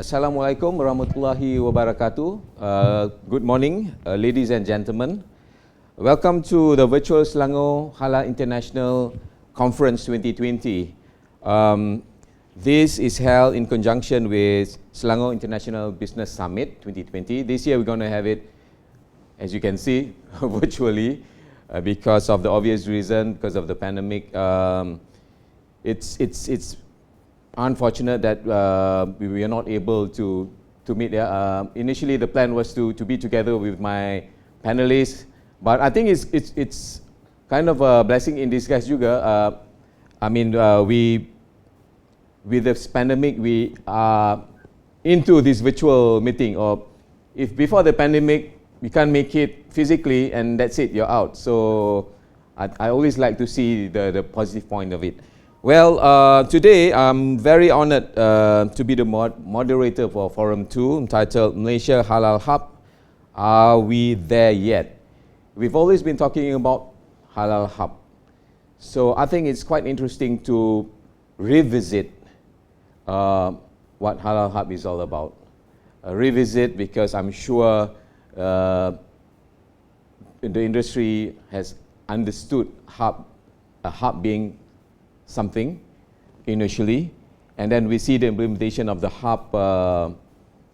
Assalamualaikum warahmatullahi wabarakatuh. Good morning, ladies and gentlemen. Welcome to the virtual Selangor Halal International Conference 2020. This is held in conjunction with Selangor International Business Summit 2020. This year we're going to have it, as you can see, virtually because of the obvious reason, because of the pandemic. It's unfortunate that we are not able to meet there. Initially, the plan was to be together with my panelists, but I think it's kind of a blessing in disguise juga. With this pandemic, we are into this virtual meeting. Or if before the pandemic, we can't make it physically, and that's it, you're out. So I always like to see the positive point of it. Well, today I'm very honored to be the moderator for Forum 2, entitled Malaysia Halal Hub. Are we there yet? We've always been talking about Halal Hub. So I think it's quite interesting to revisit what Halal Hub is all about. Revisit because I'm sure the industry has understood a hub being something initially, and then we see the implementation of the hub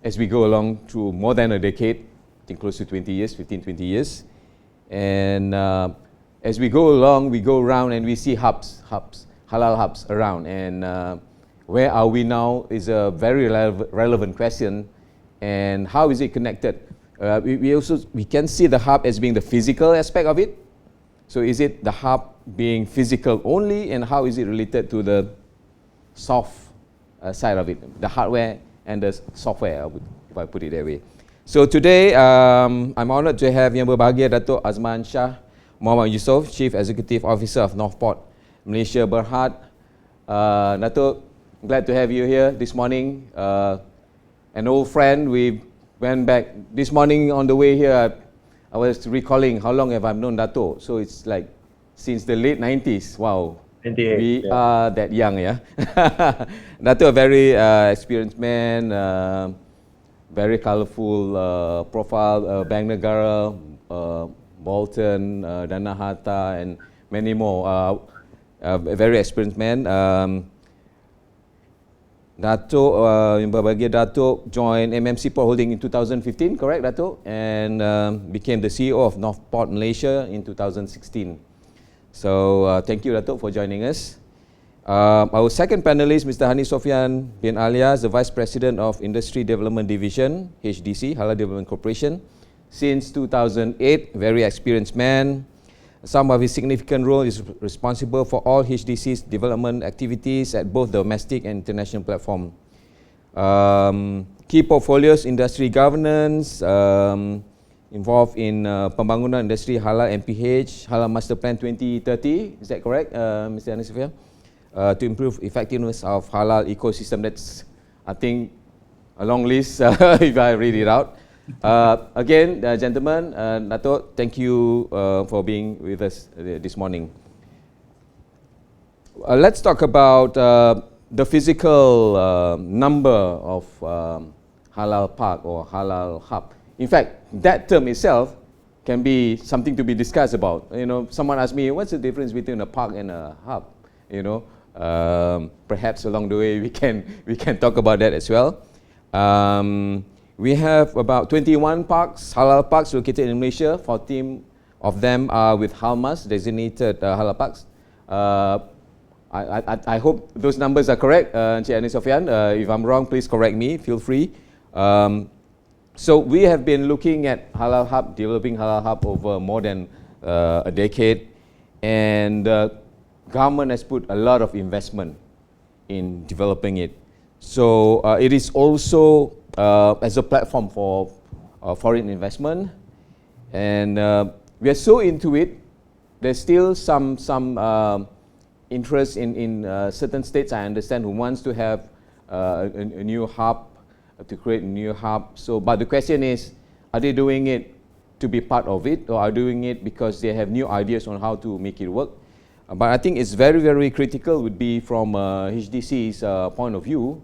as we go along through more than a decade, I think close to 20 years, 15, 20 years. And as we go along, we go around and we see hubs, halal hubs around. And where are we now is a very relevant question. And how is it connected? We can see the hub as being the physical aspect of it. So is it the hub being physical only, and how is it related to the soft side of it, the hardware and the software, if I put it that way. So today, I'm honored to have Y.Bhg Dato Azman Shah Muhammad Yusof, Chief Executive Officer of Northport, Malaysia, Berhad. Dato, glad to have you here this morning. An old friend, we went back this morning on the way here. I was recalling how long have I known Dato. So it's like since the late 90s. Wow. 98, we are that young, yeah. Dato, a very experienced man, very colorful profile, Bank Negara, Bolton, Dana Harta, and many more. A very experienced man. Dato, Y.Bhg Dato joined MMC Port Holding in 2015, correct, Dato? And became the CEO of Northport, Malaysia in 2016. So thank you, Dato, for joining us. Our second panelist, Mr. Hanisofian bin Alias, the Vice President of Industry Development Division, HDC, Halal Development Corporation. Since 2008, very experienced man. Some of his significant role is responsible for all HDC's development activities at both domestic and international platform. Key portfolios, industry governance, involved in Pembangunan Industri Halal MPH, Halal Master Plan 2030, is that correct, Mr. Hanisofian? To improve effectiveness of halal ecosystem. That's, I think, a long list if I read it out. Again, gentlemen, Dato, thank you for being with us this morning. Let's talk about the physical number of halal park or halal hub. In fact, that term itself can be something to be discussed about. You know, someone asked me, what's the difference between a park and a hub? You know, perhaps along the way we can talk about that as well. We have about 21 parks, halal parks located in Malaysia. 14 of them are with Halmas, designated halal parks. I hope those numbers are correct, Encik Hanisofian. If I'm wrong, please correct me, feel free. So we have been looking at Halal Hub, developing Halal Hub over more than a decade. And the government has put a lot of investment in developing it. So it is also as a platform for foreign investment, and we are so into it. There's still some interest in certain states, I understand, who wants to have a new hub, to create a new hub. So, but the question is, are they doing it to be part of it, or are doing it because they have new ideas on how to make it work? But I think it's very, very critical would be from HDC's point of view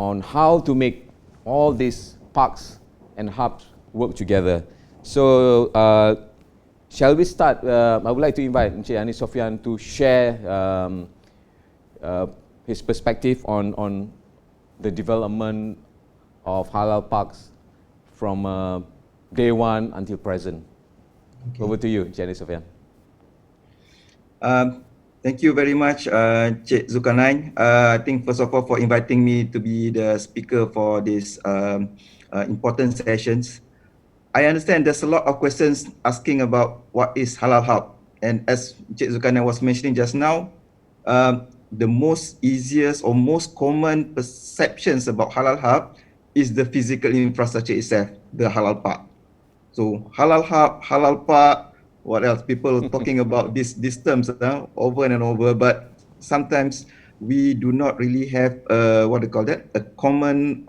on how to make all these parks and hubs work together. So shall we start? I would like to invite Encik Hanisofian to share his perspective on the development of halal parks from day one until present. Okay. Over to you, Encik Hanisofian. Thank you very much, Cik Zukarnine. I think first of all for inviting me to be the speaker for this important sessions. I understand there's a lot of questions asking about what is Halal Hub. And as Cik Zukarnine was mentioning just now, the most easiest or most common perceptions about Halal Hub is the physical infrastructure itself, the Halal Park. So Halal Hub, Halal Park, what else? People talking about these terms over and over, but sometimes we do not really have what they call that, a common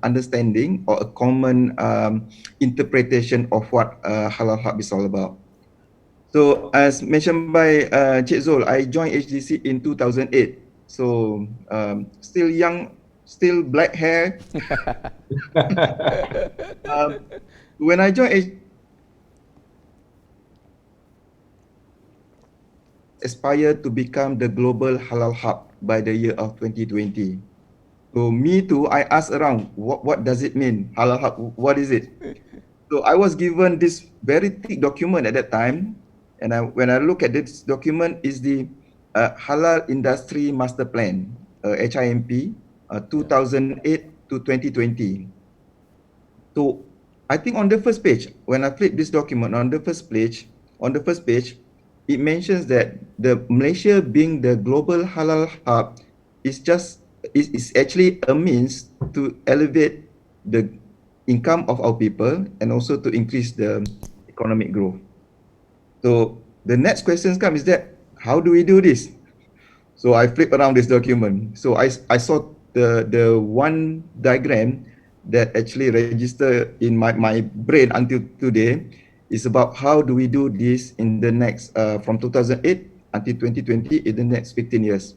understanding or a common interpretation of what Halal Hub is all about. So as mentioned by Cik Zul, I joined HDC in 2008. So still young, still black hair. When I joined HDC, aspire to become the global halal hub by the year of 2020. So me too, I asked around, what does it mean? Halal hub, what is it? So I was given this very thick document at that time. And when I look at this document, is the Halal Industry Master Plan, HIMP, 2008 to 2020. So I think on the first page, when I flip this document, on the first page, it mentions that the Malaysia being the global halal hub is actually a means to elevate the income of our people and also to increase the economic growth. So the next question comes is that how do we do this? So I flip around this document. So I saw the one diagram that actually registered in my brain until today is about how do we do this in the next from 2008 until 2020 in the next 15 years.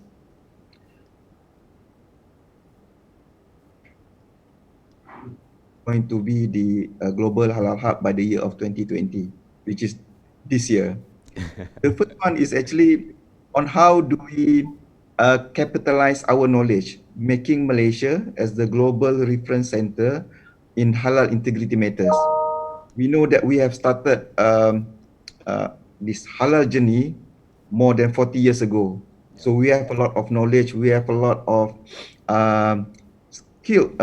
Going to be the global halal hub by the year of 2020, which is this year. The first one is actually on how do we capitalize our knowledge, making Malaysia as the global reference center in halal integrity matters. We know that we have started this halal journey more than 40 years ago. So we have a lot of knowledge, we have a lot of skilled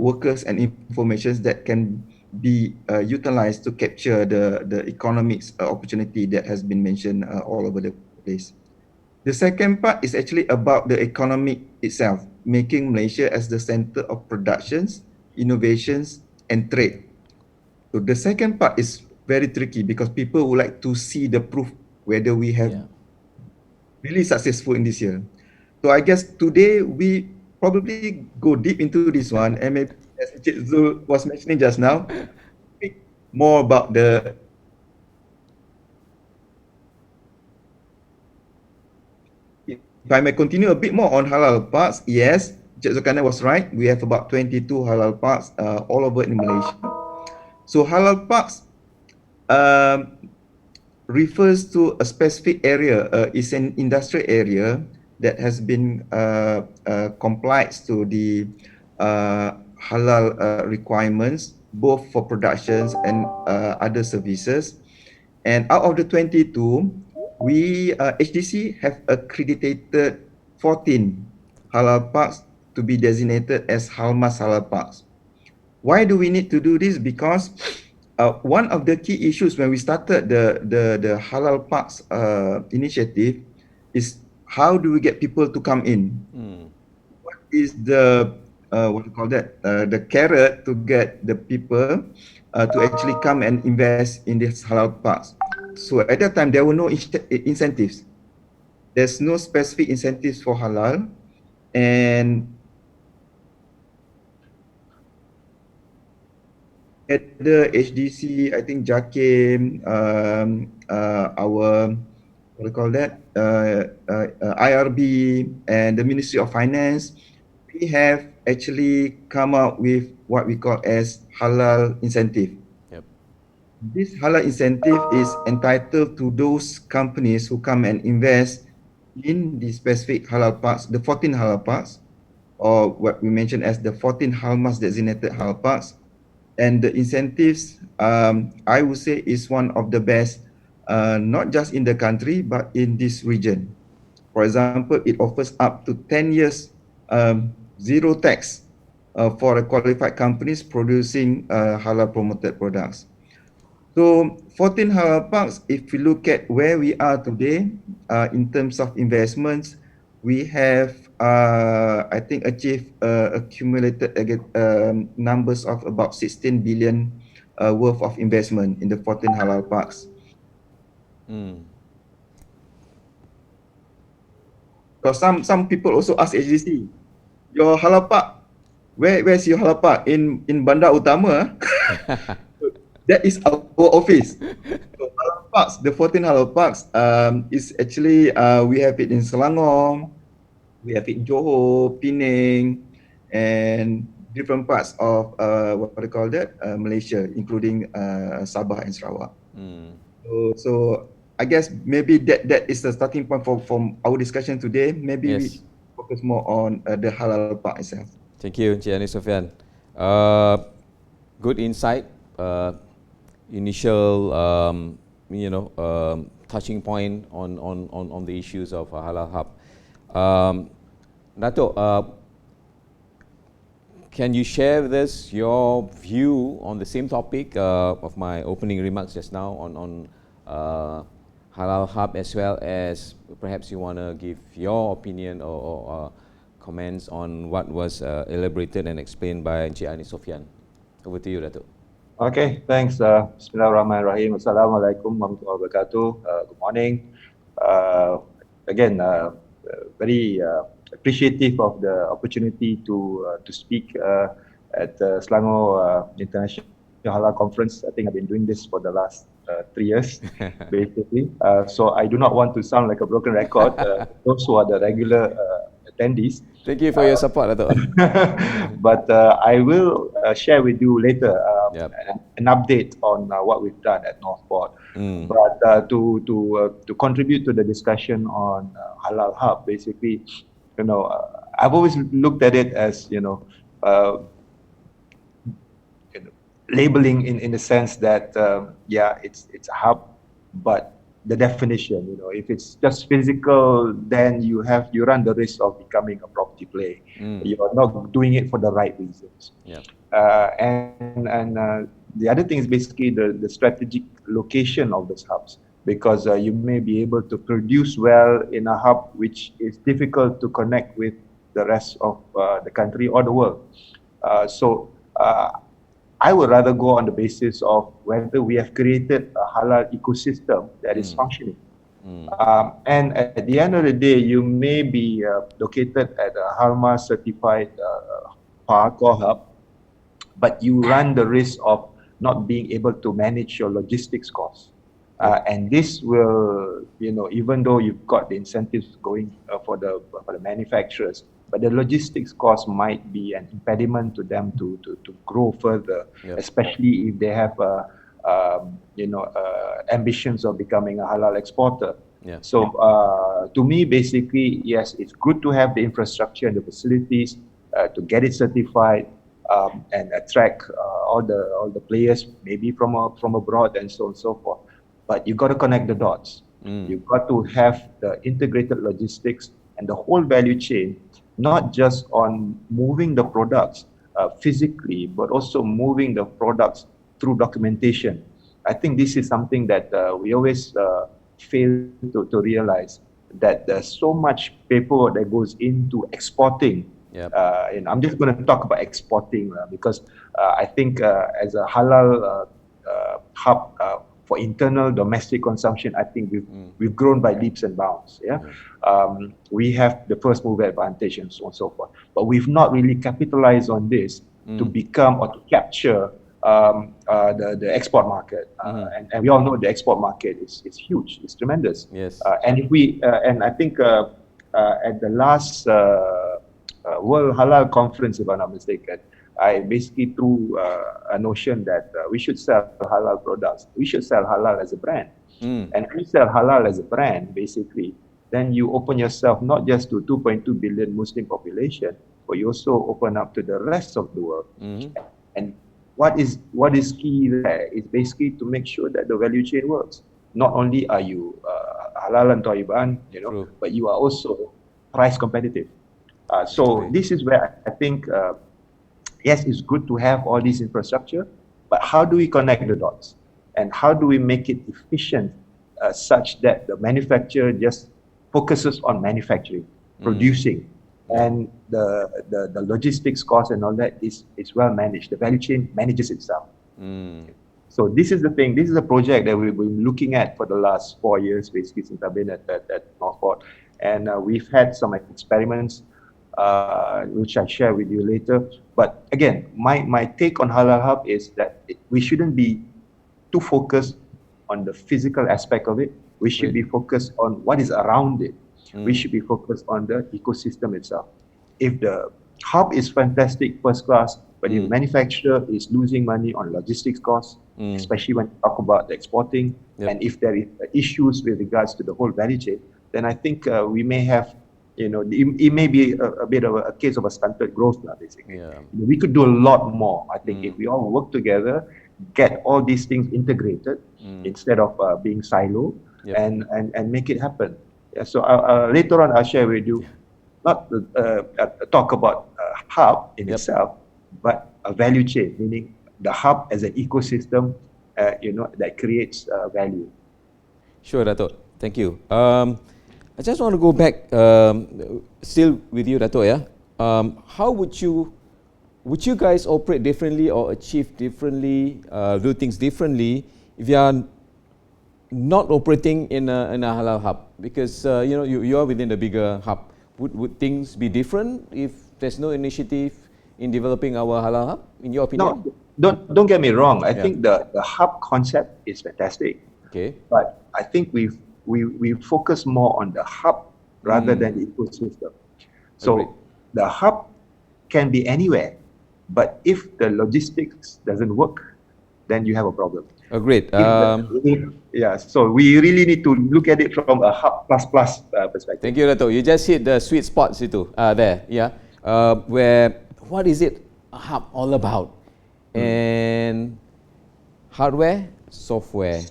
workers and informations that can be utilized to capture the economics opportunity that has been mentioned all over the place. The second part is actually about the economic itself, making Malaysia as the center of productions, innovations, and trade. So the second part is very tricky because people would like to see the proof whether we have really successful in this year. So I guess today we probably go deep into this one, and maybe as Cik Zul was mentioning just now, speak more about the if I may continue a bit more on halal parks, yes, Cik Zulkarnain was right. We have about 22 halal parks all over in Malaysia. So halal parks refers to a specific area, it's an industrial area that has been complied to the halal requirements, both for productions and other services. And out of the 22, we HDC have accredited 14 halal parks to be designated as Halmas halal parks. Why do we need to do this? Because one of the key issues when we started the halal parks initiative is how do we get people to come in? What is the what do you call that? The carrot to get the people to actually come and invest in these halal parks. So at that time there were no incentives. There's no specific incentives for halal, and at the HDC, I think JAKIM, our what do you call that? IRB and the Ministry of Finance, we have actually come out with what we call as halal incentive. Yep. This halal incentive is entitled to those companies who come and invest in the specific halal parks, the 14 halal parks, or what we mentioned as the 14 Halmas designated halal parks. And the incentives, I would say, is one of the best, not just in the country, but in this region. For example, it offers up to 10 years zero tax for qualified companies producing halal promoted products. So 14 halal parks, if we look at where we are today in terms of investments, we have, I think, achieved accumulated numbers of about 16 billion worth of investment in the 14 halal parks. Because some people also ask HDC, your halal park, where's your halal park? In Bandar Utama? That is our office. So halal parks, the 14 halal parks, is actually, we have it in Selangor, we have it in Johor, Penang, and different parts of what do you call that? Malaysia, including Sabah and Sarawak. So I guess maybe that is the starting point from our discussion today. Maybe we focus more on the halal park itself. Thank you, Encik Hanisofian. Good insight. Initial, touching point on the issues of Halal Hub. Dato, can you share with us your view on the same topic of my opening remarks just now on Halal Hub, as well as perhaps you want to give your opinion or comments on what was elaborated and explained by Encik Hanisofian. Over to you, Dato. Okay, thanks. Bismillahirrahmanirrahim. Assalamualaikum warahmatullahi wabarakatuh. Good morning. Again, very appreciative of the opportunity to speak at Selangor International Halal Conference. I think I've been doing this for the last 3 years, basically. So I do not want to sound like a broken record. Those who are the regular attendees. Thank you for your support, Dato. But I will share with you later an update on what we've done at Northport. But to contribute to the discussion on Halal Hub, basically, I've always looked at it as labeling in the sense that it's a hub, but the definition, if it's just physical, then you run the risk of becoming a property play. You're not doing it for the right reasons. And the other thing is basically the strategic location of those hubs, because you may be able to produce well in a hub which is difficult to connect with the rest of the country or the world. So I would rather go on the basis of whether we have created a halal ecosystem that is functioning. And at the end of the day, you may be located at a Halma certified park or hub, but you run the risk of not being able to manage your logistics costs. And this will, even though you've got the incentives going for the manufacturers, but the logistics cost might be an impediment to them to grow further, especially if they have ambitions of becoming a halal exporter. So to me, basically, yes, it's good to have the infrastructure and the facilities to get it certified and attract all the players, maybe from abroad and so on and so forth. But you've got to connect the dots. You've got to have the integrated logistics and the whole value chain, not just on moving the products physically, but also moving the products through documentation. I think this is something that we always fail to realize, that there's so much paperwork that goes into exporting. And I'm just going to talk about exporting because I think as a halal hub for internal domestic consumption, I think we've grown by leaps and bounds. We have the first mover advantage and so on and so forth, but we've not really capitalized on this to become or to capture the export market. And we all know the export market is huge, it's tremendous. And if we and I think at the last World Halal Conference, if I'm not mistaken, I basically threw a notion that we should sell halal products. We should sell halal as a brand. And when you sell halal as a brand, basically, then you open yourself not just to 2.2 billion Muslim population, but you also open up to the rest of the world. And what is key there is basically to make sure that the value chain works. Not only are you halal and thayyiban, but you are also price competitive. So this is where I think, yes, it's good to have all this infrastructure, but how do we connect the dots? And how do we make it efficient such that the manufacturer just focuses on manufacturing, producing, and the logistics cost and all that is well managed. The value chain manages itself. So this is the thing. This is a project that we've been looking at for the last 4 years, basically, since I've been at Northport. And we've had some experiments, which I'll share with you later. But again, my take on Halal Hub is that we shouldn't be too focused on the physical aspect of it. We should be focused on what is around it. We should be focused on the ecosystem itself. If the hub is fantastic, first class, but if the manufacturer is losing money on logistics costs, especially when you talk about the exporting, and if there is issues with regards to the whole value chain, then I think we may have, it may be a bit of a case of a stunted growth now, basically. We could do a lot more, I think, if we all work together, get all these things integrated instead of being silo, and make it happen. So later on, I'll share with you, not talk about hub in itself, but a value chain, meaning the hub as an ecosystem, that creates value. Sure, Dato. Thank you. I just want to go back, still with you, Dato. How would you guys operate differently or achieve differently, do things differently if you are not operating in a halal hub? Because you are within the bigger hub. Would things be different if there's no initiative in developing our halal hub, in your opinion? No, don't get me wrong. I think the hub concept is fantastic. Okay. But I think we focus more on the hub rather than the ecosystem. So Agreed. the hub can be anywhere, but if the logistics doesn't work, then you have a problem. Agreed. So we really need to look at it from a hub plus perspective. Thank you, Dato. You just hit the sweet spots there. Where what is it a hub all about? And hardware, software,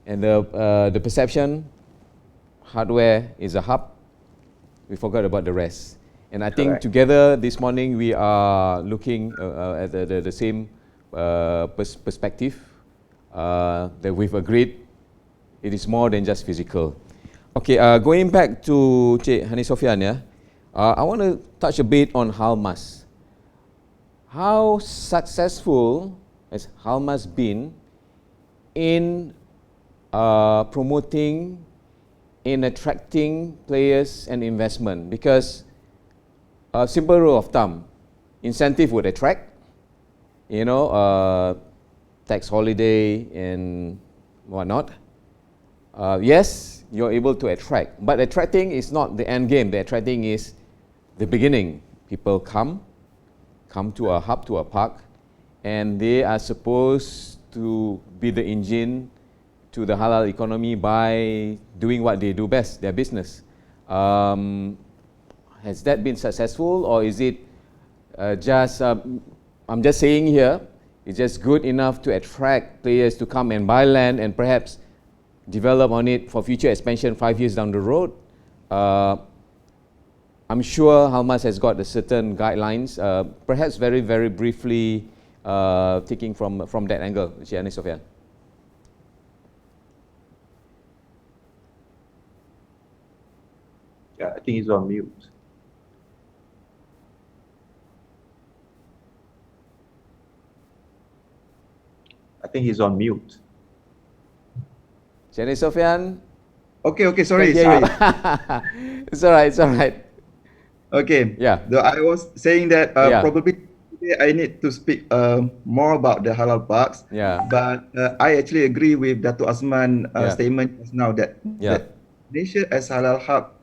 and the perception, hardware is a hub. We forgot about the rest. And I think together this morning we are looking at the same perspective, that we've agreed it is more than just physical. Okay, going back to Cik Hanisofian, I want to touch a bit on Halmas. How successful has Halmas been in promoting, in attracting players and investment? Because a simple rule of thumb, incentive would attract, tax holiday and whatnot. Yes, you're able to attract, but attracting is not the end game. The attracting is the beginning. People come to a hub, to a park, and they are supposed to be the engine to the halal economy by doing what they do best, their business. Has that been successful, or is it just, I'm just saying here, it's just good enough to attract players to come and buy land and perhaps develop on it for future expansion 5 years down the road? I'm sure Halmas has got a certain guidelines, perhaps very, very briefly taking from that angle, Cik Hanisofian. Yeah, I think he's on mute. I think he's on mute. Cik Hanisofian? Okay, sorry. It's all right. Okay. Yeah. Though I was saying that Yeah. probably today I need to speak more about the halal parks. Yeah. But I actually agree with Dato Azman statement just now that Malaysia as halal hub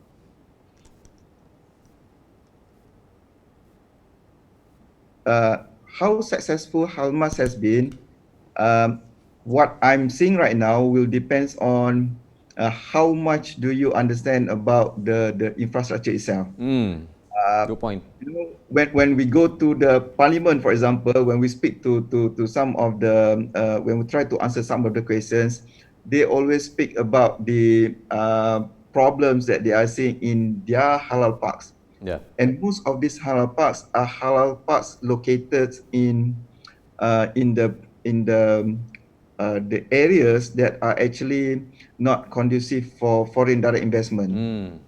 how successful Halmas has been, what I'm seeing right now will depends on how much do you understand about the infrastructure itself. Good point. You know, when we go to the parliament, for example, when we speak to some of the when we try to answer some of the questions, they always speak about the problems that they are seeing in their halal parks. Yeah. And most of these halal parks are halal parks located in the areas that are actually not conducive for foreign direct investment.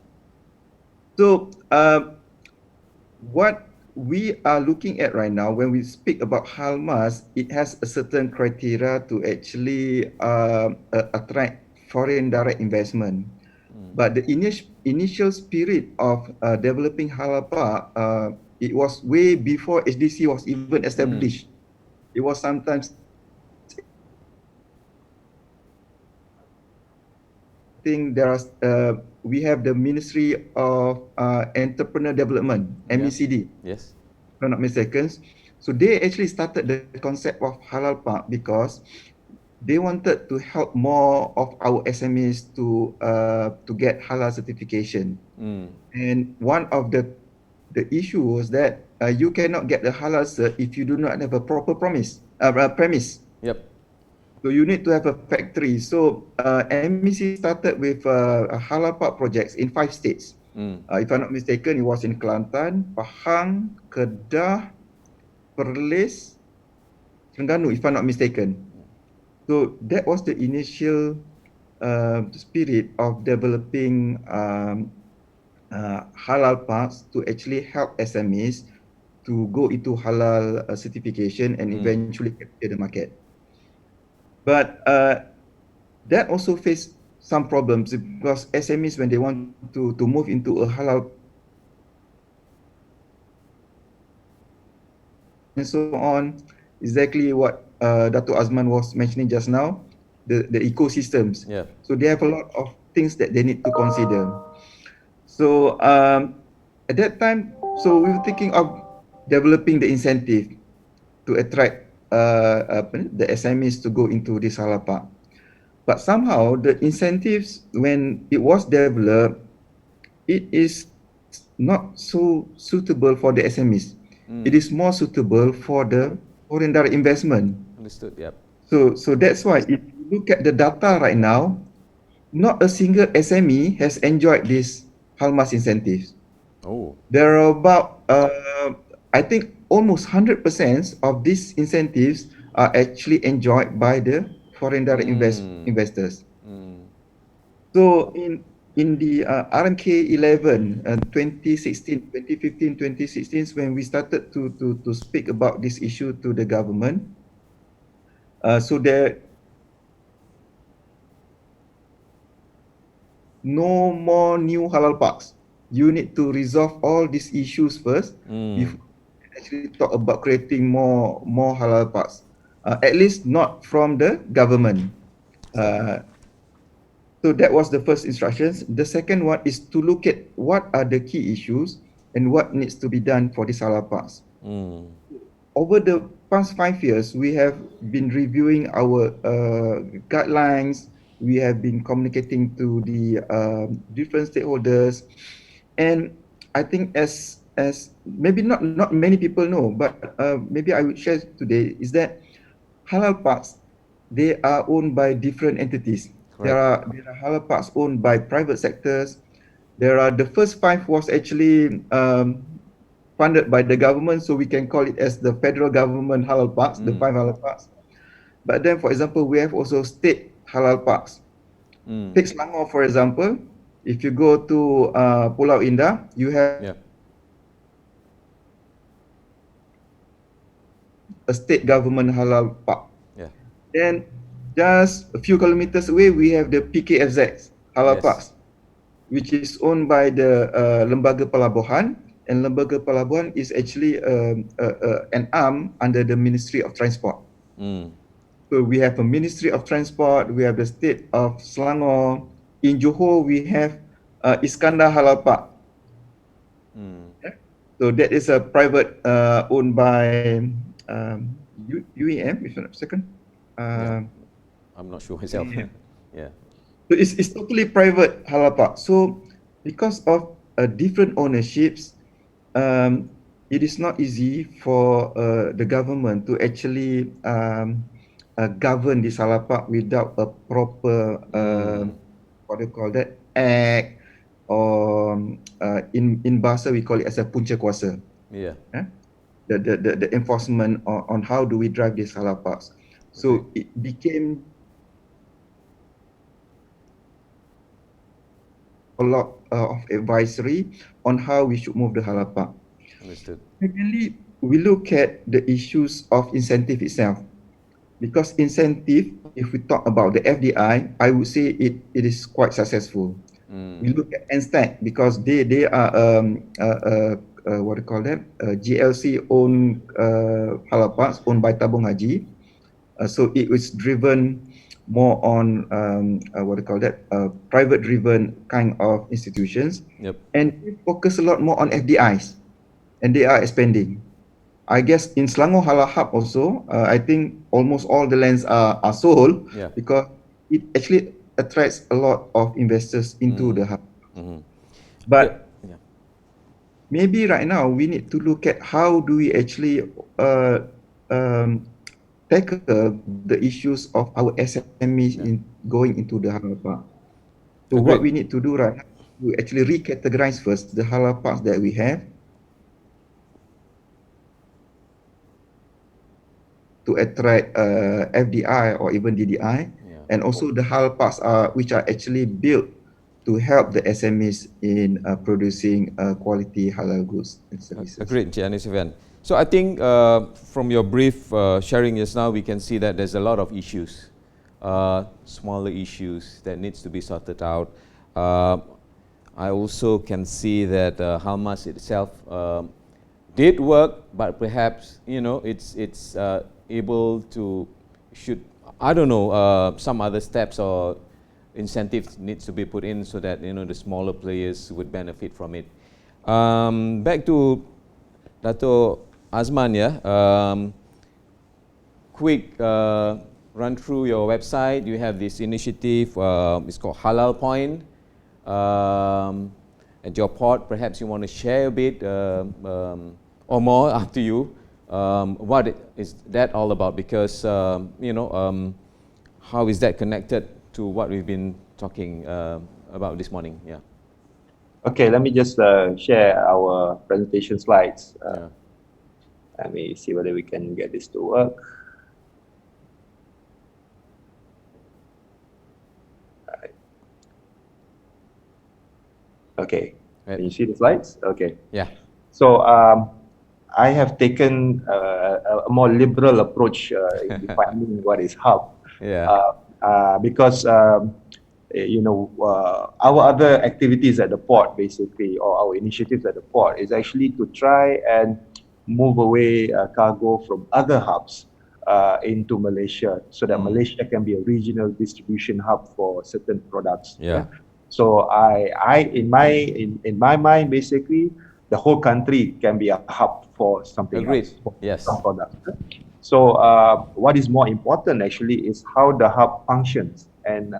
So what we are looking at right now, when we speak about Halmas, it has a certain criteria to actually attract foreign direct investment. But the initial spirit of developing Halal Park, it was way before HDC was even established. It was sometimes think there are we have the Ministry of Entrepreneur Development, MECD. Yes. If I'm not mistaken. So they actually started the concept of Halal Park because they wanted to help more of our SMEs to get halal certification. And one of the issue was that you cannot get the halal cert if you do not have a proper premise. Yep. So you need to have a factory. So MEC started with halal park projects in 5 states. If I'm not mistaken, it was in Kelantan, Pahang, Kedah, Perlis, Terengganu, if I'm not mistaken. So that was the initial spirit of developing halal parks to actually help SMEs to go into halal certification and eventually capture the market. But that also faced some problems because SMEs, when they want to move into a halal and so on, exactly what Dato Azman was mentioning just now, the ecosystems. Yeah. So they have a lot of things that they need to consider. So at that time, so we were thinking of developing the incentive to attract the SMEs to go into this halal park. But somehow the incentives, when it was developed, it is not so suitable for the SMEs. It is more suitable for the foreign direct investment. Understood. Yep. So that's why if you look at the data right now, not a single SME has enjoyed these Halmas incentives. Oh. There are about, I think, almost 100% of these incentives are actually enjoyed by the foreign direct investors. So in the RMK 11, 2016, 2015, 2016, when we started to speak about this issue to the government, so there no more new halal parks. You need to resolve all these issues first before you actually talk about creating more halal parks. At least not from the government. So that was the first instructions. The second one is to look at what are the key issues and what needs to be done for these halal parks. Over the past 5 years, we have been reviewing our guidelines. We have been communicating to the different stakeholders, and I think as maybe not many people know, but maybe I would share today is that halal parks, they are owned by different entities. There are halal parks owned by private sectors. There are the first 5 was actually funded by the government, so we can call it as the federal government halal parks, the 5 halal parks. But then, for example, we have also state halal parks. Take Selangor, for example. If you go to Pulau Indah, you have a state government halal park. Then, just a few kilometers away, we have the PKFZ halal parks, which is owned by the Lembaga Pelabuhan, and Lembaga Pelabuhan is actually an arm under the Ministry of Transport. So we have a Ministry of Transport, we have the state of Selangor. In Johor, we have Iskandar Halal Park. So that is a private owned by UEM, if I'm not mistaken. I'm not sure myself. Yeah. So it's totally private halal park. So because of different ownerships, it is not easy for the government to actually govern this halal park without a proper what do you call that, act, or in bahasa we call it as a punca kuasa. Yeah. The enforcement on how do we drive these halal parks. So it became a lot of advisory on how we should move the halal park. Understood. Secondly, we look at the issues of incentive itself. Because incentive, if we talk about the FDI, I would say it is quite successful. We look at NSTAC because they are what do you call that? GLC owned halal parks owned by Tabung Haji. So it was driven more on what do you call that? Private driven kind of institutions. Yep. And they focus a lot more on FDIs, and they are expanding. I guess in Selangor Halal Hub also, I think almost all the lands are sold because it actually attracts a lot of investors into the hub. But maybe right now we need to look at how do we actually tackle the issues of our SMEs in going into the halal park. So what we need to do right now, we actually recategorize first the halal parks that we have to attract FDI or even DDI, and also the halal parks which are actually built to help the SMEs in producing quality halal goods and services. Agreed, Encik Hanisofian. So I think from your brief sharing just now, we can see that there's a lot of issues, smaller issues that needs to be sorted out. I also can see that Halmas itself did work, but perhaps it's able to I don't know, some other steps or incentives needs to be put in so that the smaller players would benefit from it. Back to Dato Azman, quick run through your website. You have this initiative. It's called Halal Point. At your port, perhaps you want to share a bit or more, up to you. What is that all about? Because how is that connected to what we've been talking about this morning? Yeah. Okay, let me just share our presentation slides. Let me see whether we can get this to work. Right. Okay, can you see the slides? Okay. Yeah. So I have taken a more liberal approach in defining what is hub. Because our other activities at the port, basically, or our initiatives at the port, is actually to try and move away cargo from other hubs into Malaysia, so that Malaysia can be a regional distribution hub for certain products. So in my mind, basically, the whole country can be a hub for something else, for some products. So what is more important actually is how the hub functions, and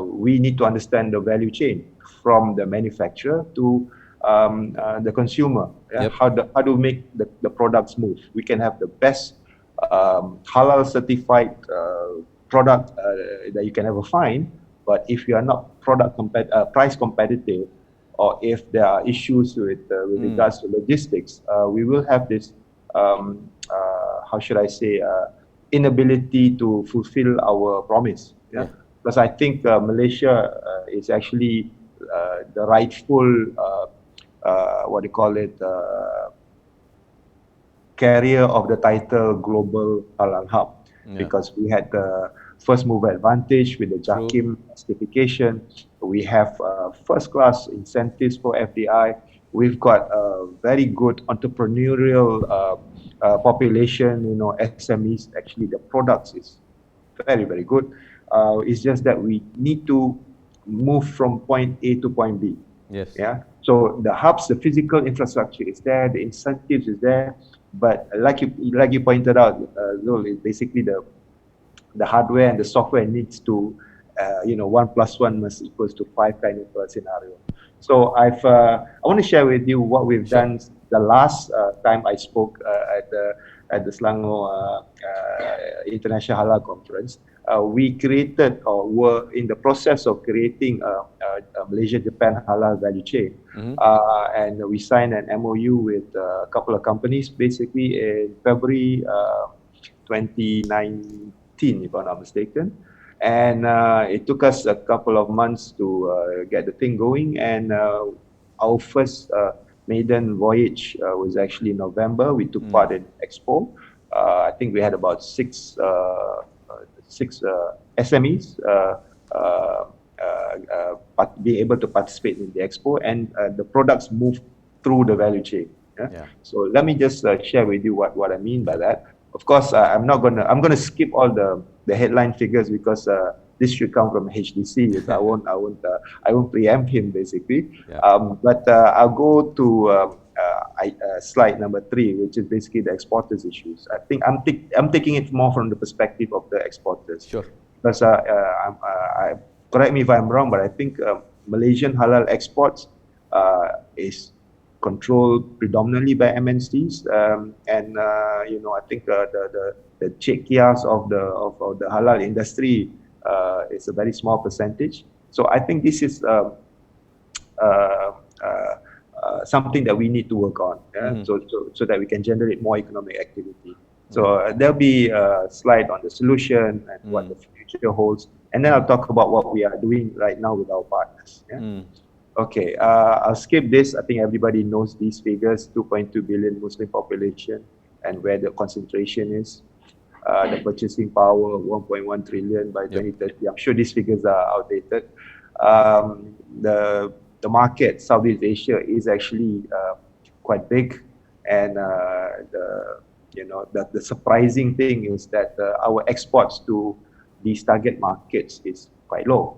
we need to understand the value chain from the manufacturer to the consumer. How do we make the products move? We can have the best halal certified product that you can ever find, but if you are not price competitive, or if there are issues with regards to logistics, we will have this how should I say, inability to fulfill our promise. Because I think Malaysia is actually the rightful what do you call it, carrier of the title Global Halal Hub, because we had the first mover advantage with the JAKIM certification. We have first class incentives for FDI. We've got a very good entrepreneurial population, SMEs. Actually, the products is very, very good. It's just that we need to move from point A to point B. So the hubs, the physical infrastructure is there, the incentives is there, but like you pointed out, Zul, is basically the hardware and the software needs to, 1+1 must equals to 5 kind of scenario. So I want to share with you what we've done the last time I spoke at the Selangor International Halal Conference. We created or were in the process of creating a Malaysia-Japan halal value chain. And we signed an MOU with a couple of companies basically in February 2019, if I'm not mistaken. And it took us a couple of months to get the thing going. And our first maiden voyage was actually in November. We took part in Expo. I think we had about six SMEs being able to participate in the Expo, and the products move through the value chain. So let me just share with you what I mean by that. Of course, I'm gonna skip all the headline figures because this should come from HDC. I won't preempt him basically. But I'll go to slide number 3, which is basically the exporters issues. I think I'm taking it more from the perspective of the exporters. Sure. Because correct me if I'm wrong, but I think Malaysian halal exports is controlled predominantly by MNCs, and I think the chekias of the halal industry is a very small percentage. So I think this is something that we need to work on, so that we can generate more economic activity. So there'll be a slide on the solution and what the future holds, and then I'll talk about what we are doing right now with our partners. Okay, I'll skip this. I think everybody knows these figures: 2.2 billion Muslim population and where the concentration is. The purchasing power of 1.1 trillion by 2030. I'm sure these figures are outdated. The market, Southeast Asia, is actually quite big, and the surprising thing is that our exports to these target markets is quite low.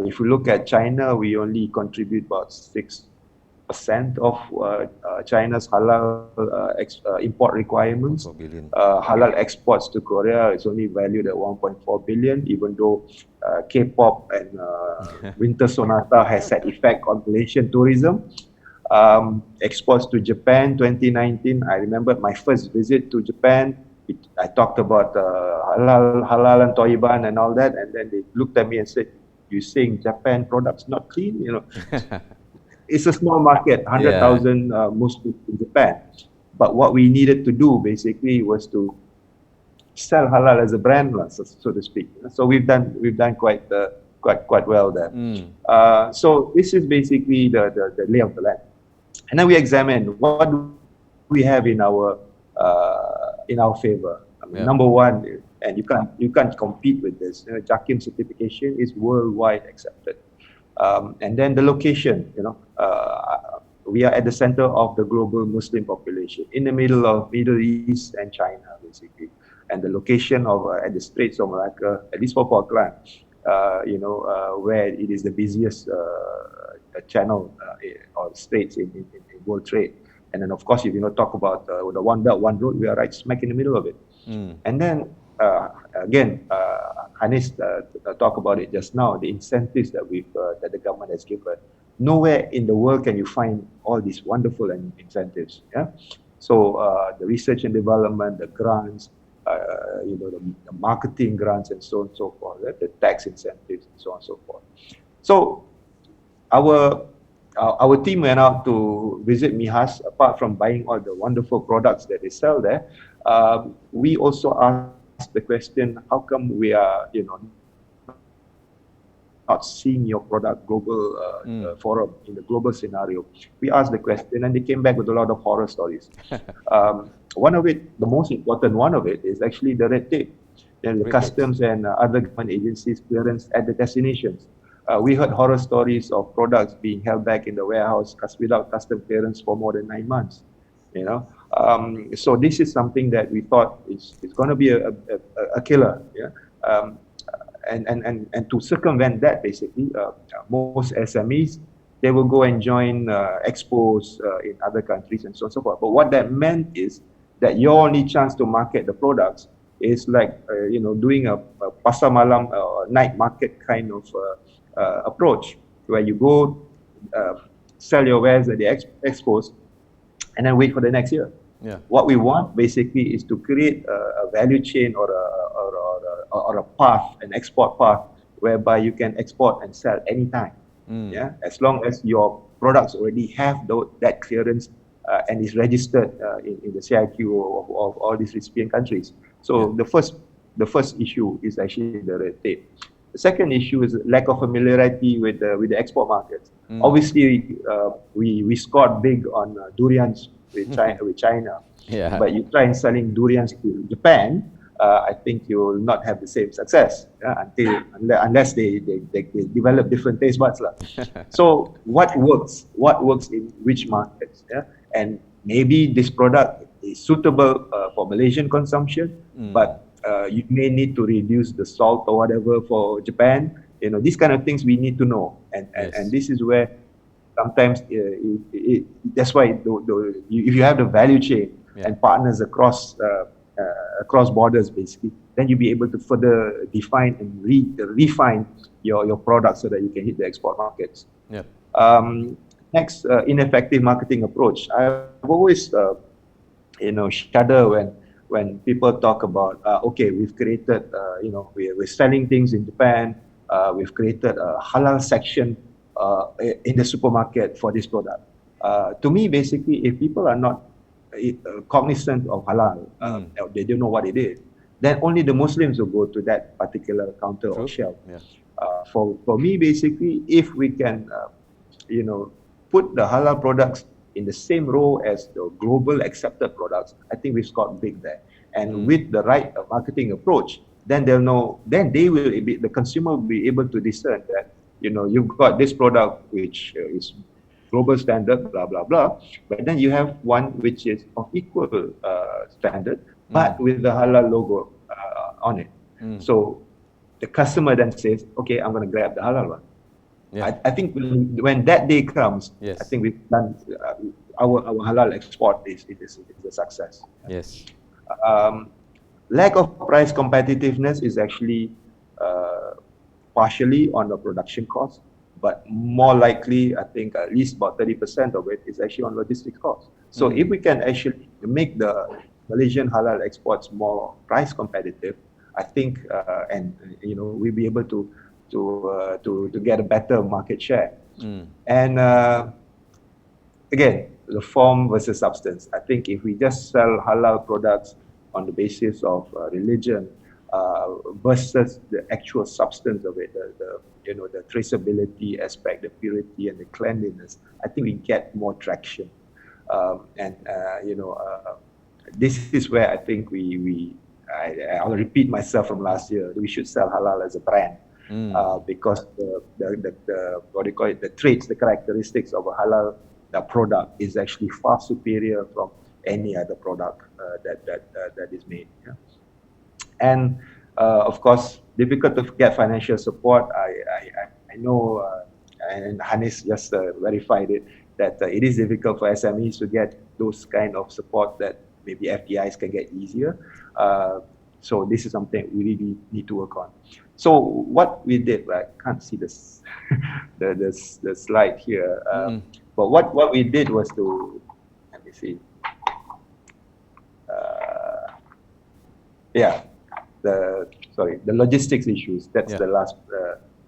If you look at China, we only contribute about 6% of China's halal import requirements. Halal exports to Korea is only valued at 1.4 billion, even though K-pop and Winter Sonata has had effect on Malaysian tourism. Exports to Japan 2019, I remember my first visit to Japan. I talked about halal and toiban and all that, and then they looked at me and said, "You saying Japan products not clean?" It's a small market, 100,000 Muslims in Japan. But what we needed to do basically was to sell halal as a brand, so to speak. So we've done quite well there. So this is basically the lay of the land. And then we examine what do we have in our favor. I mean, number one, and you can't compete with this. JAKIM certification is worldwide accepted. And then the location, we are at the center of the global Muslim population, in the middle of Middle East and China, basically. And the location of at the Straits of Malacca, at least for Klan, where it is the busiest channel or straits in world trade. And then, of course, if you talk about the One Belt, One Road, we are right smack in the middle of it. And then, again, Hanis talked about it just now, the incentives that the government has given. Nowhere in the world can you find all these wonderful incentives. So the research and development, the grants, the marketing grants, and so on and so forth, the tax incentives, and so on and so forth. So our team went out to visit Mihas. Apart from buying all the wonderful products that they sell there, we also asked the question, how come we are, not seeing your product global forum in the global scenario? We asked the question, and they came back with a lot of horror stories. One of it, the most important one of it, is actually the red tape. The customs and other government agencies clearance at the destinations. We heard horror stories of products being held back in the warehouse without custom clearance for more than 9 months. So this is something that we thought is going to be a killer. And to circumvent that, basically, most SMEs, they will go and join expos in other countries and so on and so forth. But what that meant is that your only chance to market the products is like, doing a pasar malam night market kind of approach, where you go sell your wares at the expos and then wait for the next year. Yeah. What we want basically is to create a value chain or a path, an export path, whereby you can export and sell anytime. Yeah, as long as your products already have that clearance and is registered in the CIQ of all these recipient countries. So the first issue is actually the red tape. The second issue is lack of familiarity with the export markets. Obviously, we scored big on durians with China. Yeah. But you try selling durians to Japan, I think you will not have the same success unless they develop different taste buds. So what works? What works in which markets? Yeah? And maybe this product is suitable for Malaysian consumption, but you may need to reduce the salt or whatever for Japan. These kind of things we need to know, and this is where sometimes that's why if you have the value chain and partners across borders, basically, then you'll be able to further define and refine your products so that you can hit the export markets. Next, ineffective marketing approach. I've always shudder when people talk about okay, we've created we're selling things in Japan, we've created a halal section in the supermarket for this product. To me, basically, if people are not cognizant of halal, they don't know what it is, then only the Muslims will go to that particular counter or shelf. For me, basically, if we can put the halal products in the same row as the global accepted products, I think we've scored big there. And with the right marketing approach, then they'll know, then the consumer will be able to discern that, you've got this product which is global standard, blah, blah, blah. But then you have one which is of equal standard, but with the halal logo on it. So the customer then says, okay, I'm going to grab the halal one. I think when that day comes, I think we've done our halal export is a success. Yes. Lack of price competitiveness is actually partially on the production cost, but more likely, I think at least about 30% of it is actually on logistics costs. So if we can actually make the Malaysian halal exports more price competitive, I think, we'll be able to get a better market share. And again, the form versus substance. I think if we just sell halal products on the basis of religion versus the actual substance of it, the traceability aspect, the purity and the cleanliness, I think we get more traction. This is where I think I'll repeat myself from last year. We should sell halal as a brand. Because the what do you call it, the traits, the characteristics of a halal product is actually far superior from any other product that is made. And of course, difficult to get financial support. I know, and Hanis just verified it, that it is difficult for SMEs to get those kind of support that maybe FDIs can get easier. So this is something we really need to work on. So what we did, I can't see this the slide here, but what we did was to, let me see, the logistics issues. That's the last,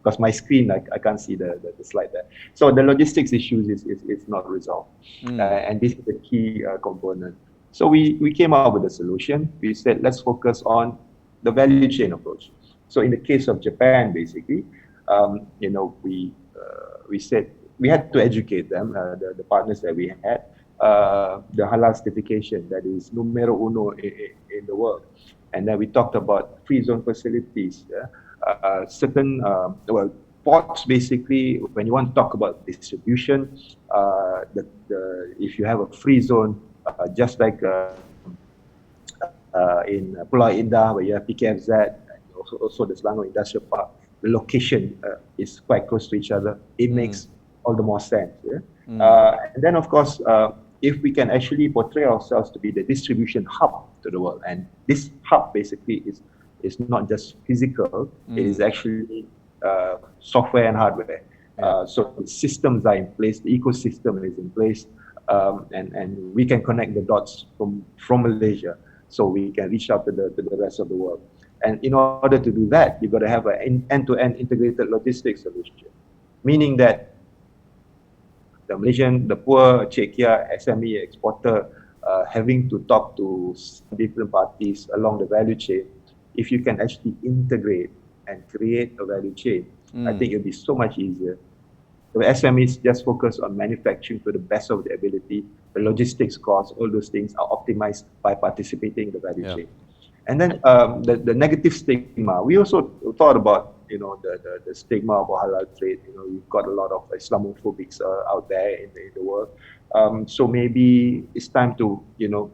because my screen, I can't see the slide there. So the logistics issues is not resolved, and this is the key component. So we came up with a solution. We said, let's focus on the value chain approach. So in the case of Japan, basically, we said we had to educate them, the partners that we had, the halal certification that is numero uno in the world. And then we talked about free zone facilities, certain ports. Basically, when you want to talk about distribution, if you have a free zone, just like in Pulau Indah, where you have PKFZ, and also the Selangor Industrial Park, the location is quite close to each other. It makes all the more sense. Yeah? And then, of course, if we can actually portray ourselves to be the distribution hub to the world, and this hub basically is not just physical, it is actually software and hardware. So the systems are in place, the ecosystem is in place, and we can connect the dots from Malaysia, so we can reach out to the rest of the world. And in order to do that, you've got to have an end-to-end integrated logistics solution, meaning that the Malaysian, the poor Czechia SME exporter having to talk to different parties along the value chain, if you can actually integrate and create a value chain, I think it'll be so much easier. The SMEs just focus on manufacturing to the best of their ability. The logistics costs, all those things are optimized by participating in the value chain. And then the negative stigma. We also thought about, you know, the stigma of halal trade. You know, we've got a lot of Islamophobics out there in the world. So maybe it's time to, you know,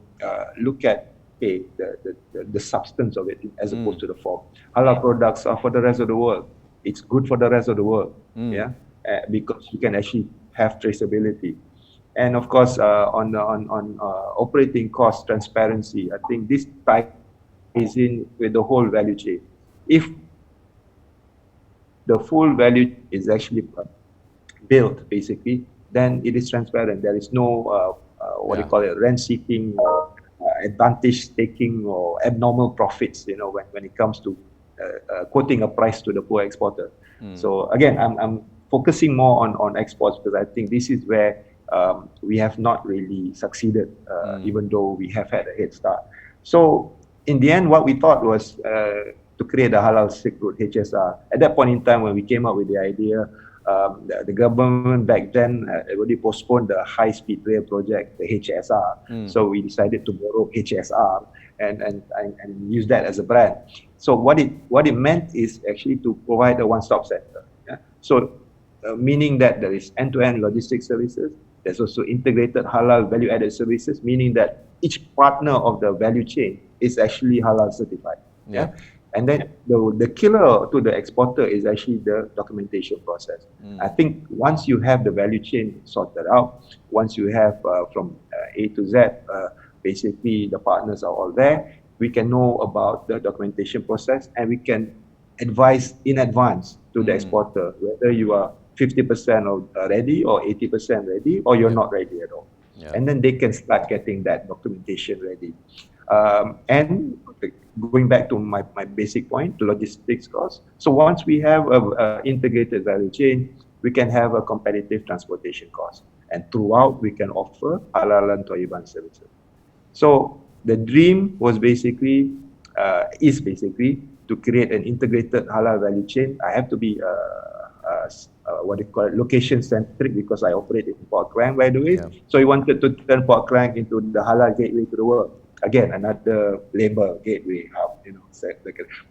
look at the substance of it as opposed to the form. Halal products are for the rest of the world. It's good for the rest of the world. Because you can actually have traceability. And of course, on operating cost transparency, I think this ties in with the whole value chain. If the full value is actually built, basically, then it is transparent. There is no what do you call it, rent seeking or advantage taking or abnormal profits. You know, when it comes to quoting a price to the poor exporter. So again, I'm focusing more on exports because I think this is where we have not really succeeded, even though we have had a head start. So in the end, what we thought was to create a halal Silk Road HSR. At that point in time, when we came up with the idea, the government back then already postponed the high-speed rail project, the HSR. So we decided to borrow HSR and use that as a brand. So what it meant is actually to provide a one-stop center. So meaning that there is end-to-end logistics services. There's also integrated halal value-added services, meaning that each partner of the value chain is actually halal certified. And then the killer to the exporter is actually the documentation process. I think once you have the value chain sorted out, once you have from A to Z, basically the partners are all there, we can know about the documentation process and we can advise in advance to the exporter whether you are 50% ready or 80% ready or you're not ready at all. And then they can start getting that documentation ready. And going back to my basic point, the logistics cost. So once we have an integrated value chain, we can have a competitive transportation cost. And throughout, we can offer halal and thayyiban services. So the dream was basically, is basically to create an integrated halal value chain. I have to be what do you call it, location centric because I operate in Port Klang, by the way. So we wanted to turn Port Klang into the halal gateway to the world. Again, another label, gateway hub, you know.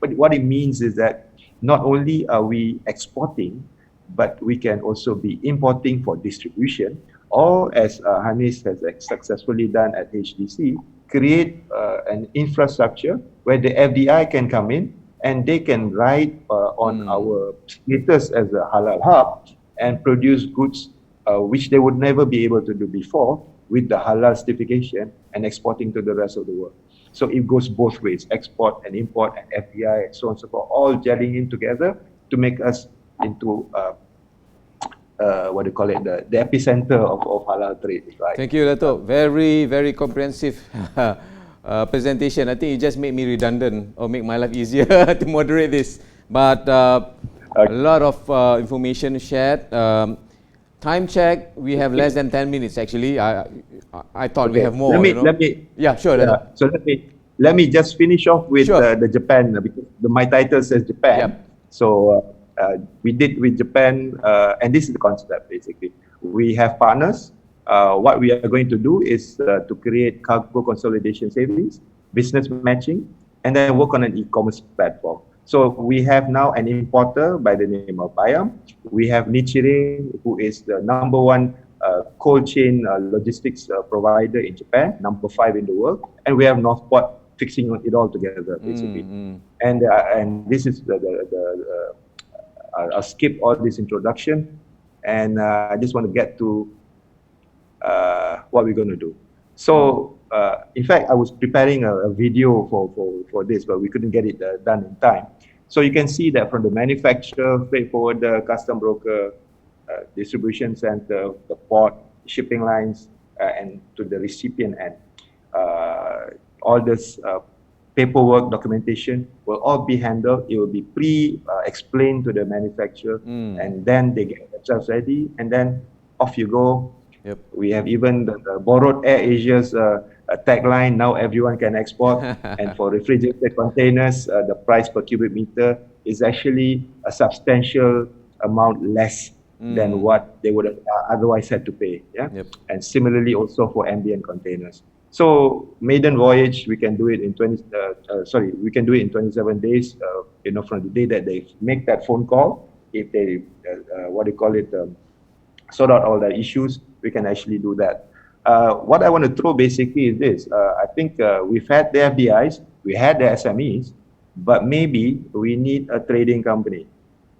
But what it means is that not only are we exporting, but we can also be importing for distribution, or as Hanis has successfully done at HDC, create an infrastructure where the FDI can come in and they can ride on our status as a halal hub and produce goods which they would never be able to do before with the halal certification and exporting to the rest of the world. So it goes both ways, export and import and FDI and so on and so forth, all gelling in together to make us into what do you call it, the epicenter of halal trade. Right? Thank you, Dato. Very, very comprehensive presentation. I think it just made me redundant or make my life easier to moderate this. But a lot of information shared. Time check, we have less than 10 minutes actually. I thought we have more. Let me. Yeah, sure. So let me just finish off with the Japan, because my title says Japan. So we did with Japan, and this is the concept basically. We have partners. What we are going to do is to create cargo consolidation savings, business matching, and then work on an e-commerce platform. So we have now an importer by the name of Bayam. We have Nichiren, who is the #1 cold chain logistics provider in Japan, #5 in the world, and we have Northport fixing it all together basically. And this is I'll skip all this introduction. and I just want to get to what we're going to do. So, in fact, I was preparing a video for this, but we couldn't get it done in time. So you can see that from the manufacturer, freight forwarder, custom broker, distribution center, the port, shipping lines, and to the recipient end, all this paperwork, documentation will all be handled. It will be explained to the manufacturer, and then they get themselves ready, and then off you go. Yep. We have even the borrowed Air Asia's tagline, now everyone can export. And for refrigerated containers, the price per cubic meter is actually a substantial amount less than what they would have otherwise had to pay. Yeah. Yep. And similarly also for ambient containers. So maiden voyage, we can do it in 27 days. From the day that they make that phone call, if they sort out all the issues, we can actually do that. What I want to throw basically is this. I think we've had the FDIs, we had the SMEs, but maybe we need a trading company,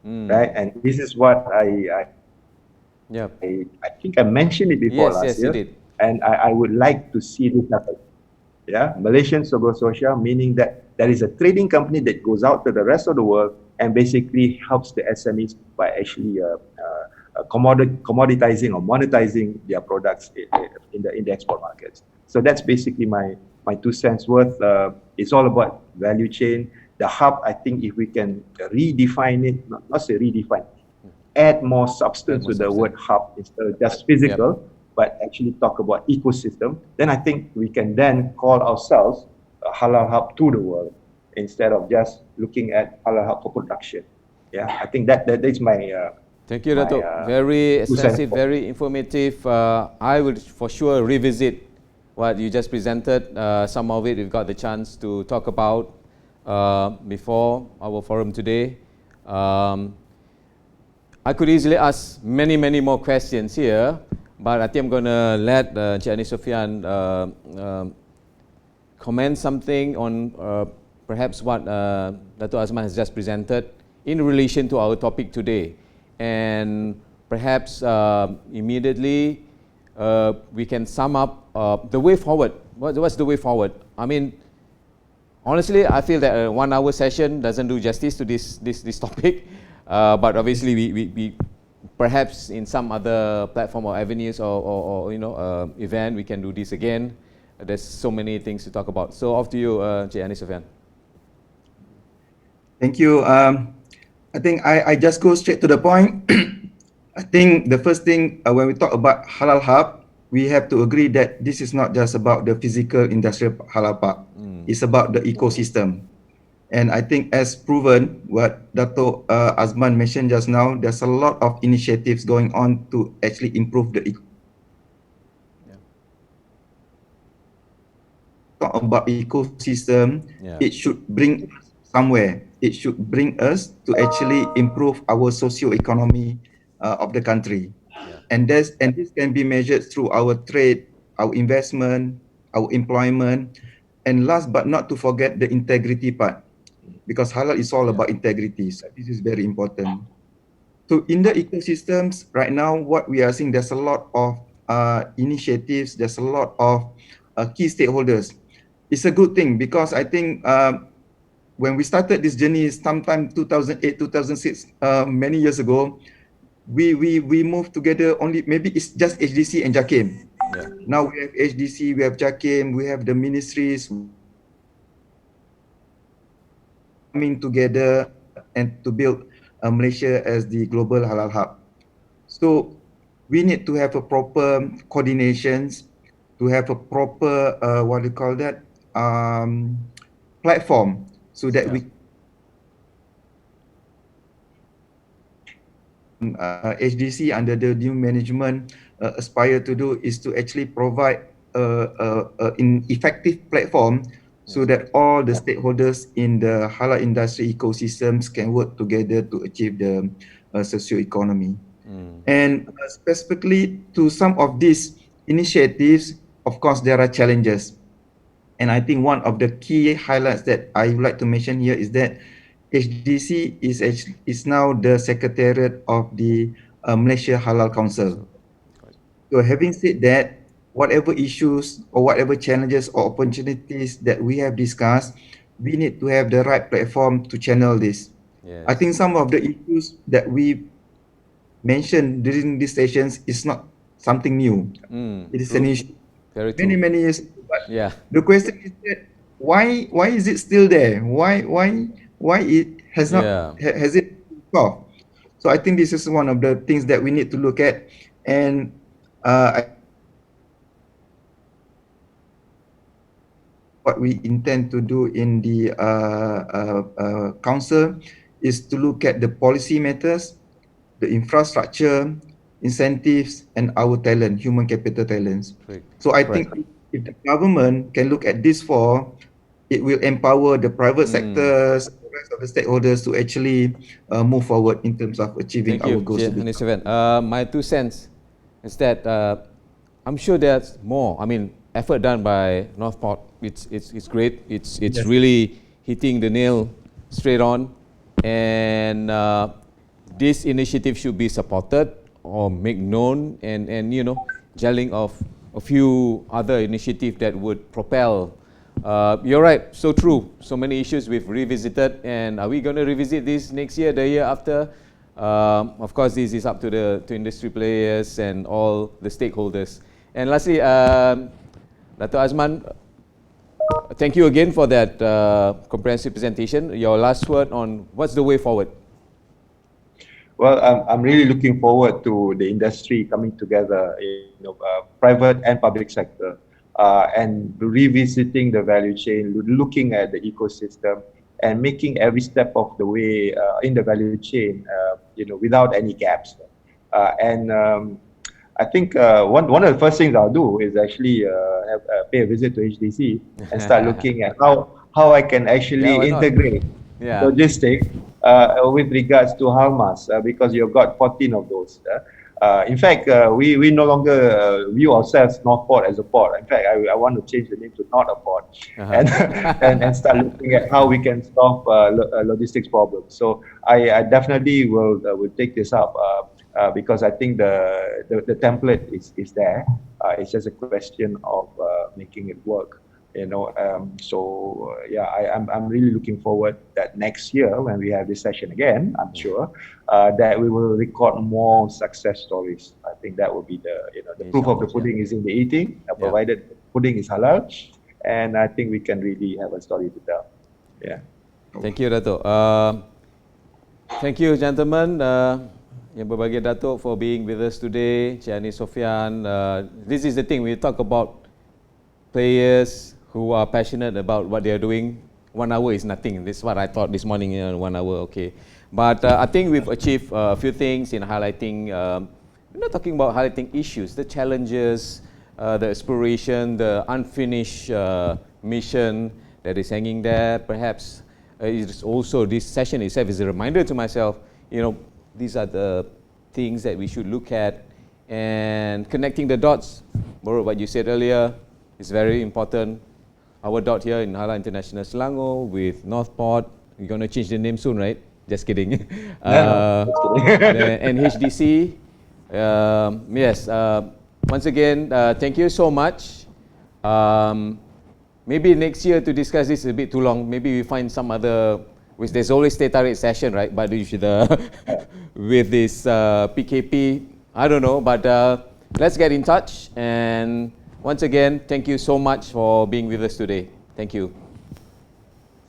right? And this is what I think I mentioned it before last year. You did. And I would like to see this happen. Yeah, Malaysian Sogo Social, meaning that there is a trading company that goes out to the rest of the world and basically helps the SMEs by actually commoditizing or monetizing their products in the export markets. So that's basically my 2 cents worth. It's all about value chain. The hub, I think if we can redefine it, not say redefine, add more substance to the word hub instead of just physical, but actually talk about ecosystem, then I think we can then call ourselves a halal hub to the world instead of just looking at halal hub for production. Yeah, I think that is my thank you, Dato. Very extensive, very informative. I will for sure revisit what you just presented. Some of it we've got the chance to talk about before our forum today. I could easily ask many more questions here, but I think I'm going to let Encik Hanisofian comment something on perhaps what Dato' Azman has just presented in relation to our topic today. And perhaps immediately we can sum up the way forward. What's the way forward? I mean, honestly, I feel that a 1 hour session doesn't do justice to this topic. But obviously, we perhaps in some other platform or avenues or event, we can do this again. There's so many things to talk about. So off to you, Encik Hanisofian. Thank you. I think I just go straight to the point. I think the first thing when we talk about halal hub, we have to agree that this is not just about the physical industrial halal park. It's about the ecosystem. And I think as proven, what Dato' Azman mentioned just now, there's a lot of initiatives going on to actually improve the Talk about ecosystem, it should bring us somewhere. It should bring us to actually improve our socio-economy of the country. And this can be measured through our trade, our investment, our employment, and last but not to forget the integrity part. Because halal is all about integrity. So this is very important. So in the ecosystems right now, what we are seeing, there's a lot of initiatives, there's a lot of key stakeholders. It's a good thing because I think when we started this journey sometime 2008, 2006, many years ago, we moved together only, maybe it's just HDC and JAKIM. Now we have HDC, we have JAKIM, we have the ministries coming together and to build Malaysia as the global halal hub. So we need to have a proper coordinations, to have a proper platform, so that we HDC under the new management aspire to do is to actually provide an effective platform so that all the stakeholders in the halal industry ecosystems can work together to achieve the socio-economy. And specifically to some of these initiatives, of course, there are challenges. And I think one of the key highlights that I would like to mention here is that HDC is now the secretariat of the Malaysia Halal Council. So having said that, whatever issues or whatever challenges or opportunities that we have discussed, we need to have the right platform to channel this. Yes. I think some of the issues that we mentioned during these sessions is not something new. It is an True. issue Very many, true. many years ago. But Yeah. the question is that why is it still there? Why it has not Yeah. has it solved? So I think this is one of the things that we need to look at, and what we intend to do in the council is to look at the policy matters, the infrastructure, incentives, and our talent, human capital talents. Correct. So I Correct. think if the government can look at these four, it will empower the private sectors, the rest of the stakeholders to actually move forward in terms of achieving Thank you, our goals. Hanisofian. My 2 cents is that I'm sure there's more. I mean, effort done by Northport. It's great. It's Yes. really hitting the nail straight on, and this initiative should be supported or made known, and gelling of a few other initiatives that would propel. You're right, so true. So many issues we've revisited, and are we going to revisit this next year, the year after? Of course, this is up to the industry players and all the stakeholders. And lastly, Dato Azman, thank you again for that comprehensive presentation. Your last word on what's the way forward? Well, I'm really looking forward to the industry coming together, private and public sector, and revisiting the value chain, looking at the ecosystem, and making every step of the way in the value chain, without any gaps. I think one of the first things I'll do is actually pay a visit to HDC and start looking at how I can actually integrate logistics with regards to Halmas, because you've got 14 of those. In fact, we no longer view ourselves Northport as a port. In fact, I want to change the name to not a port, and start looking at how we can solve logistics problems. So I definitely will take this up. Because I think the template is there. It's just a question of making it work. I'm really looking forward that next year when we have this session again, I'm sure that we will record more success stories. I think that will be the proof of the pudding is in the eating, provided the pudding is halal, and I think we can really have a story to tell. Yeah. Thank you, Dato. Thank you, gentlemen. Yang berbahagia Dato for being with us today. Cik Hanisofian. This is the thing, we talk about players who are passionate about what they are doing. 1 hour is nothing. This is what I thought this morning, 1 hour, okay. But I think we've achieved a few things in highlighting, we're not talking about highlighting issues, the challenges, the aspiration, the unfinished mission that is hanging there. Perhaps it's also, this session itself is a reminder to myself, these are the things that we should look at, and connecting the dots. Berhad, what you said earlier is very important. Our dot here in Halal International Selangor with Northport. You're going to change the name soon, right? Just kidding. And HDC. Yes. Once again, thank you so much. Maybe next year to discuss this is a bit too long. Maybe we find some other. There's always teh tarik session, right? But with this PKP, I don't know. But let's get in touch. And once again, thank you so much for being with us today. Thank you.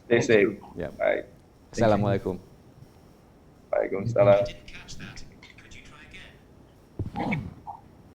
Stay safe. Yeah. Bye. Assalamualaikum. Waalaikumsalam.